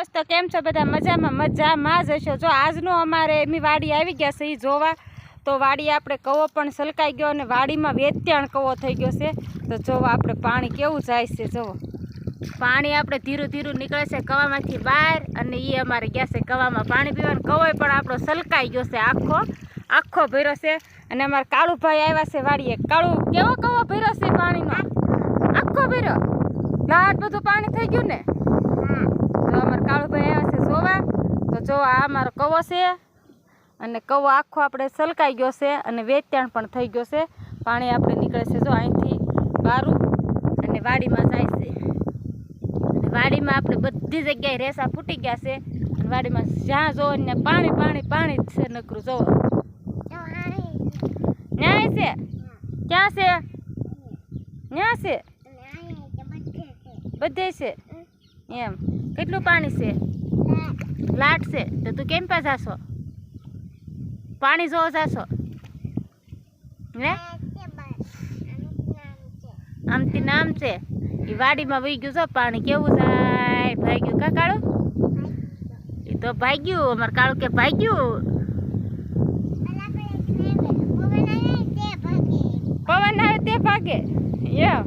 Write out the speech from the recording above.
દોસ્તો કેમ છો બધા મજામાં જ હશો। જો આજનો અમારે એમની વાડી આવી ગયા છે એ જોવા। તો વાડી આપણે કવો પણ સલકાઈ ગયો અને વાડીમાં વેત્યાણ કવો થઈ ગયો છે। તો જોવા આપણે પાણી કેવું જાય છે, જોવો પાણી આપણે ધીરું ધીરું નીકળે છે કવામાંથી બહાર અને એ અમારે ગયા છે કવામાં પાણી પીવાનું। કવોય પણ આપણો સલકાઈ ગયો છે, આખો ભર્યો છે। અને અમારે કાળુભાઈ આવ્યા છે વાડીએ। કાળુ કેવો કવો ભર્યો છે પાણીનો? આખો ભર્યો, લાટ બધું પાણી થઈ ગયું ને। તો અમારે કાળુભાઈ આવ્યા છે જોવા। તો જો આ અમારો કવો છે અને કવો આખો આપણે સલકાઈ ગયો છે અને વેચાણ પણ થઈ ગયો છે। પાણી આપણે નીકળે છે જો અહીંથી બારું અને વાડીમાં જાય છે। વાડીમાં આપણે બધી જગ્યાએ રેસા ફૂટી ગયા છે અને વાડીમાં જ્યાં જોવો ને પાણી પાણી પાણી જ છે નકરું। જોવો ન્યાય છે, ક્યાં છે? ન્યા છે, બધે છે એમ। કેટલું પાણી છે? લાટ છે। તો તું કેમ પા જાશો? પાણી જોવા જાશો હે? આમથી નામ છે એ વાડીમાં વહી ગયું છો પાણી કેવું જાય, ભાગ્યું કા કાળું? એ તો ભાગ્યું, અમારે કાળું કે ભાગ્યું। પવન આવે તે ભાગે એમ।